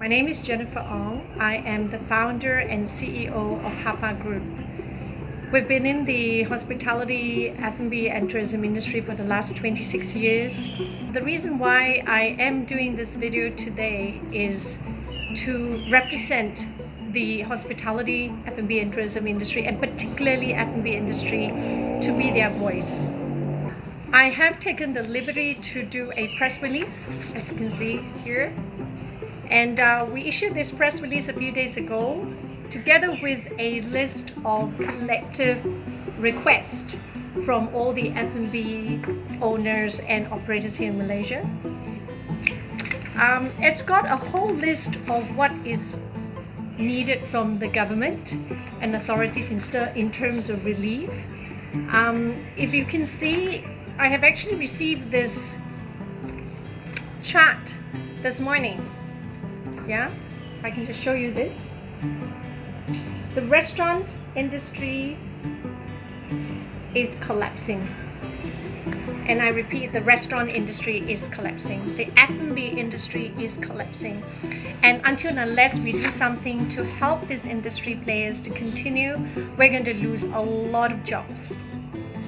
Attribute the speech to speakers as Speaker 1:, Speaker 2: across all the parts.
Speaker 1: My name is Jennifer Ong. I am the founder and CEO of Hapa Group. We've been in the hospitality, F&B and tourism industry for the last 26 years. The reason why I am doing this video today is to represent the hospitality, F&B and tourism industry, and particularly F&B industry, to be their voice. I have taken the liberty to do a press release, as you can see here. And we issued this press release a few days ago, together with a list of collective requests from all the F&B owners and operators here in Malaysia. It's got a whole list of what is needed from the government and authorities in terms of relief. If you can see, I have actually received this chart this morning. Yeah, if I can just show you this. The restaurant industry is collapsing. And I repeat, the restaurant industry is collapsing. The F&B industry is collapsing. And until and unless we do something to help these industry players to continue, we're going to lose a lot of jobs.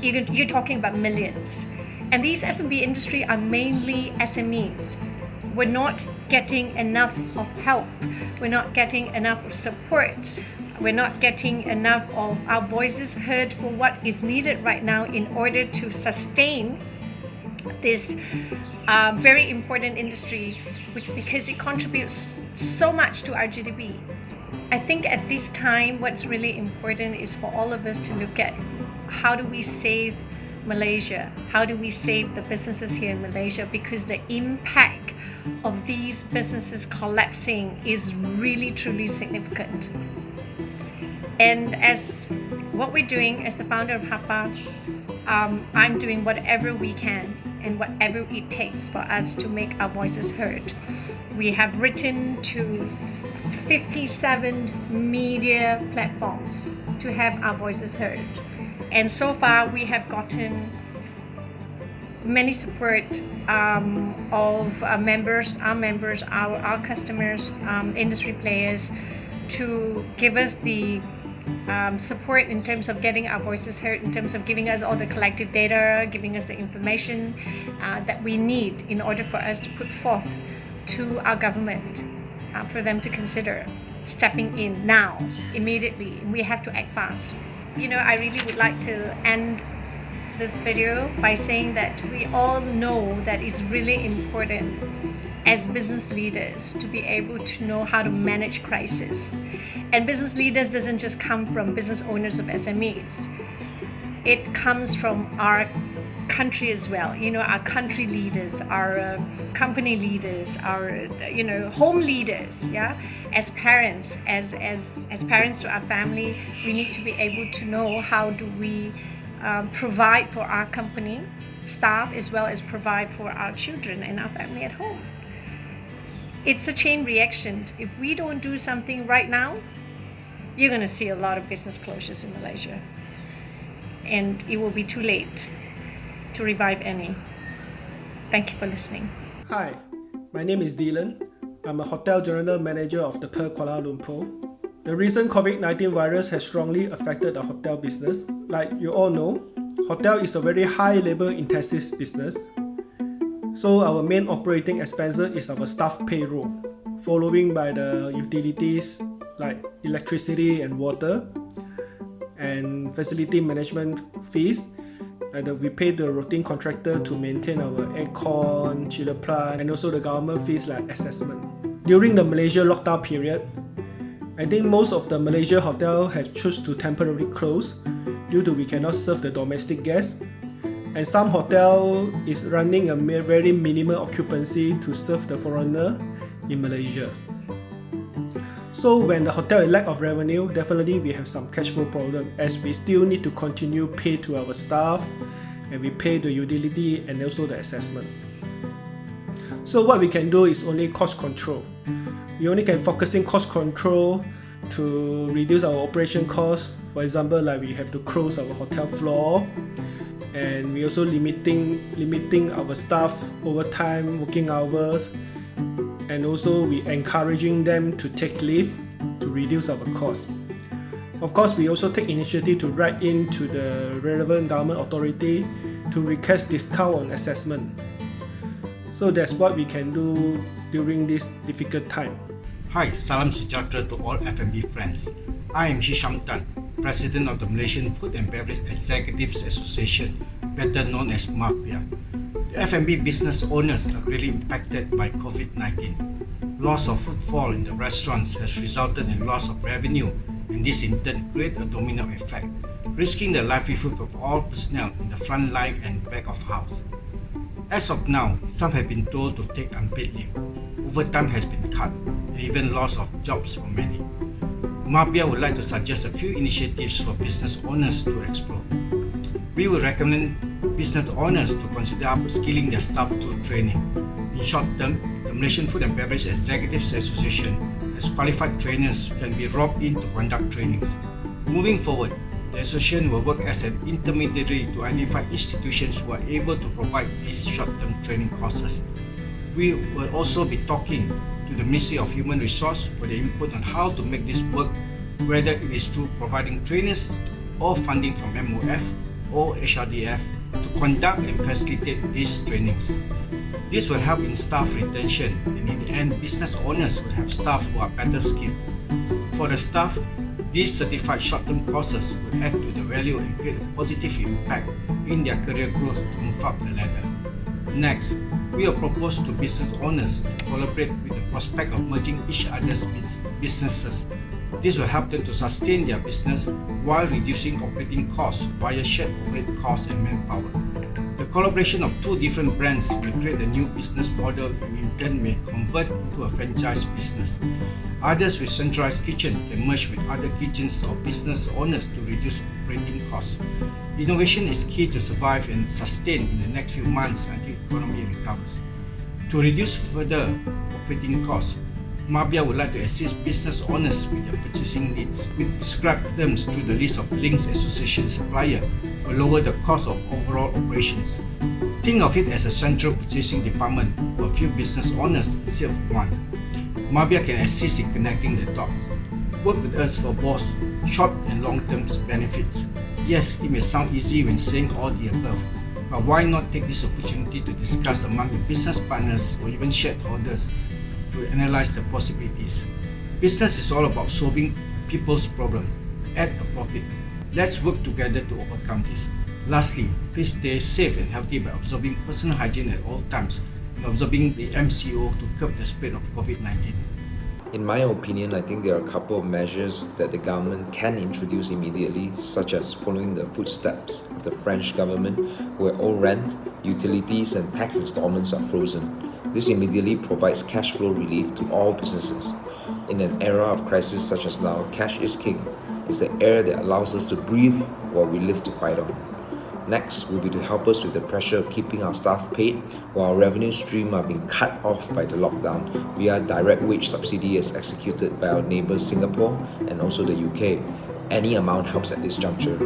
Speaker 1: You're talking about millions. And these F&B industry are mainly SMEs. We're not getting enough of help. We're not getting enough of support. We're not getting enough of our voices heard for what is needed right now in order to sustain this very important industry, because it contributes so much to our GDP. I think at this time, what's really important is for all of us to look at how do we save Malaysia? How do we save the businesses here in Malaysia? Because the impact of these businesses collapsing is really, truly significant. And as what we're doing as the founder of Hapa, I'm doing whatever we can and whatever it takes for us to make our voices heard. We have written to 57 media platforms to have our voices heard. And so far, we have gotten many support of our members, our customers, industry players, to give us the support in terms of getting our voices heard, in terms of giving us all the collective data, giving us the information that we need in order for us to put forth to our government for them to consider stepping in now, immediately. We have to act fast. You know, I really would like to end this video by saying that we all know that it's really important as business leaders to be able to know how to manage crisis. And business leaders doesn't just come from business owners of SMEs. It comes from our country as well. You know, our country leaders, our company leaders, our home leaders. Yeah, as parents, as parents to our family, we need to be able to know how do we provide for our company staff as well as provide for our children and our family at home. It's a chain reaction. If we don't do something right now, you're going to see a lot of business closures in Malaysia, and it will be too late to revive any. Thank you for listening.
Speaker 2: Hi, my name is Dylan. I'm a hotel general manager of the Kuala Lumpur. The recent Covid-19 virus has strongly affected the hotel business. Like you all know, hotel is a very high labor intensive business. So our main operating expense is our staff payroll, following by the utilities like electricity and water, and facility management fees. We pay the routine contractor to maintain our aircon, chiller plant, and also the government fees like assessment. During the Malaysia lockdown period, I think most of the Malaysia hotel have chosen to temporarily close due to we cannot serve the domestic guests, and some hotel is running a very minimal occupancy to serve the foreigner in Malaysia. So when the hotel is lack of revenue, definitely we have some cash flow problem, as we still need to continue pay to our staff, and we pay the utility and also the assessment. So what we can do is only cost control. We only can focusing cost control to reduce our operation costs. For example, like we have to close our hotel floor, and we also limiting our staff overtime working hours, and also we encouraging them to take leave to reduce our costs. Of course, we also take initiative to write in to the relevant government authority to request discount on assessment. So that's what we can do during this difficult time.
Speaker 3: Hi, salam sejahtera to all F&B friends. I am Hisham Tan, President of the Malaysian Food and Beverage Executives Association, better known as MAFBIA. The F&B business owners are really impacted by COVID-19. Loss of footfall in the restaurants has resulted in loss of revenue, and this in turn creates a domino effect, risking the livelihood of all personnel in the front line and back of house. As of now, some have been told to take unpaid leave. Overtime has been cut, and even loss of jobs for many. MAFBIA would like to suggest a few initiatives for business owners to explore. We would recommend business owners to consider upskilling their staff through training. In short term, the Malaysian Food and Beverage Executives Association as qualified trainers can be roped in to conduct trainings. Moving forward, the association will work as an intermediary to identify institutions who are able to provide these short-term training courses. We will also be talking to the Ministry of Human Resource for their input on how to make this work, whether it is through providing trainers or funding from MOF or HRDF to conduct and facilitate these trainings. This will help in staff retention, and in the end, business owners will have staff who are better skilled. For the staff, these certified short-term courses will add to the value and create a positive impact in their career growth to move up the ladder. Next, we will propose to business owners to collaborate with the prospect of merging each other's businesses. This will help them to sustain their business while reducing operating costs via shared overhead costs and manpower. The collaboration of two different brands will create a new business model and in turn may convert into a franchise business. Others with centralized kitchen can merge with other kitchens or business owners to reduce operating costs. Innovation is key to survive and sustain in the next few months until the economy recovers. To reduce further operating costs, MAFBIA would like to assist business owners with their purchasing needs. With prescribed terms through the list of links association supplier will lower the cost of overall operations. Think of it as a central purchasing department for a few business owners instead of one. MAFBIA can assist in connecting the dots. Work with us for both short and long-term benefits. Yes, it may sound easy when saying all the above, but why not take this opportunity to discuss among the business partners or even shareholders to analyze the possibilities. Business is all about solving people's problem at a profit. Let's work together to overcome this. Lastly, please stay safe and healthy by observing personal hygiene at all times and observing the MCO to curb the spread of COVID-19.
Speaker 4: In my opinion, I think there are a couple of measures that the government can introduce immediately, such as following the footsteps of the French government, where all rent, utilities and tax installments are frozen. This immediately provides cash flow relief to all businesses. In an era of crisis such as now, cash is king. It's the air that allows us to breathe while we live to fight on. Next will be to help us with the pressure of keeping our staff paid while our revenue stream are being cut off by the lockdown via direct wage subsidy as executed by our neighbours Singapore and also the UK. Any amount helps at this juncture.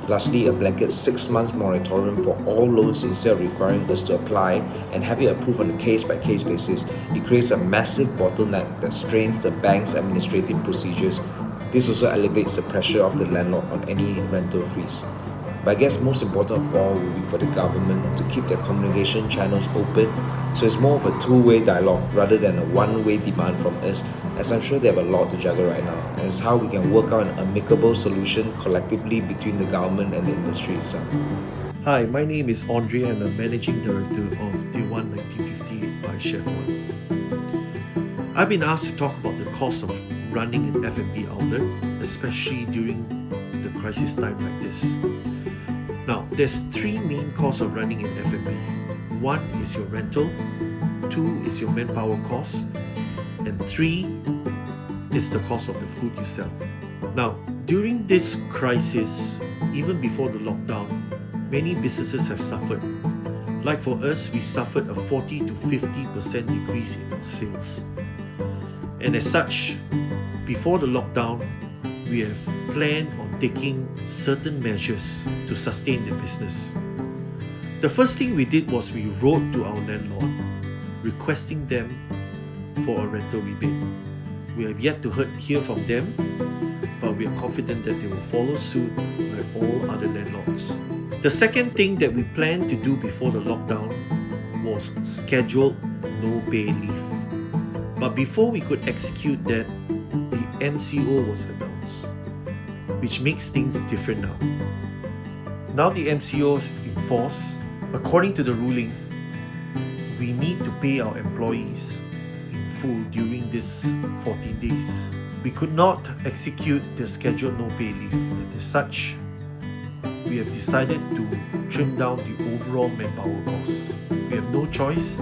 Speaker 4: Lastly, a blanket 6 months moratorium for all loans instead of requiring us to apply and have it approved on a case-by-case basis. It creates a massive bottleneck that strains the bank's administrative procedures. This also elevates the pressure of the landlord on any rental freeze. But I guess most important of all will be for the government to keep their communication channels open, so it's more of a two-way dialogue rather than a one-way demand from us, as I'm sure they have a lot to juggle right now, and it's how we can work out an amicable solution collectively between the government and the industry itself.
Speaker 5: Hi, my name is Andre and I'm Managing Director of the 1958 by Chef One. I've been asked to talk about the cost of running an F&B outlet, especially during the crisis time like this. Now, there's three main costs of running an F&B. One is your rental, two is your manpower cost, and three is the cost of the food you sell. Now, during this crisis, even before the lockdown, many businesses have suffered. Like for us, we suffered a 40 to 50% decrease in our sales. And as such, before the lockdown, we have planned on taking certain measures to sustain the business. The first thing we did was we wrote to our landlord requesting them for a rental rebate. We have yet to hear from them, but we are confident that they will follow suit like all other landlords. The second thing that we planned to do before the lockdown was scheduled no-pay leave. But before we could execute that, the MCO was announced, which makes things different now. Now the MCO is in force. According to the ruling, we need to pay our employees in full during this 14 days. We could not execute the scheduled no-pay leave. And as such, we have decided to trim down the overall manpower costs. We have no choice.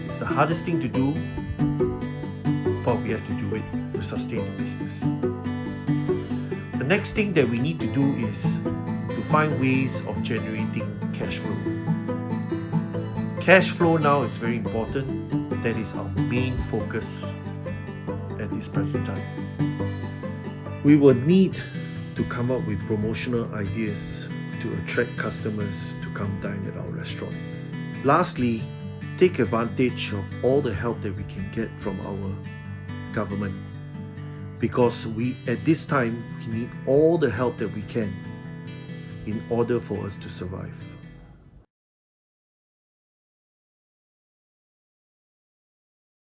Speaker 5: It's the hardest thing to do, but we have to do it to sustain the business. The next thing that we need to do is to find ways of generating cash flow. Cash flow now is very important. That is our main focus at this present time. We will need to come up with promotional ideas to attract customers to come dine at our restaurant. Lastly, take advantage of all the help that we can get from our government, because at this time we need all the help that we can in order for us to survive.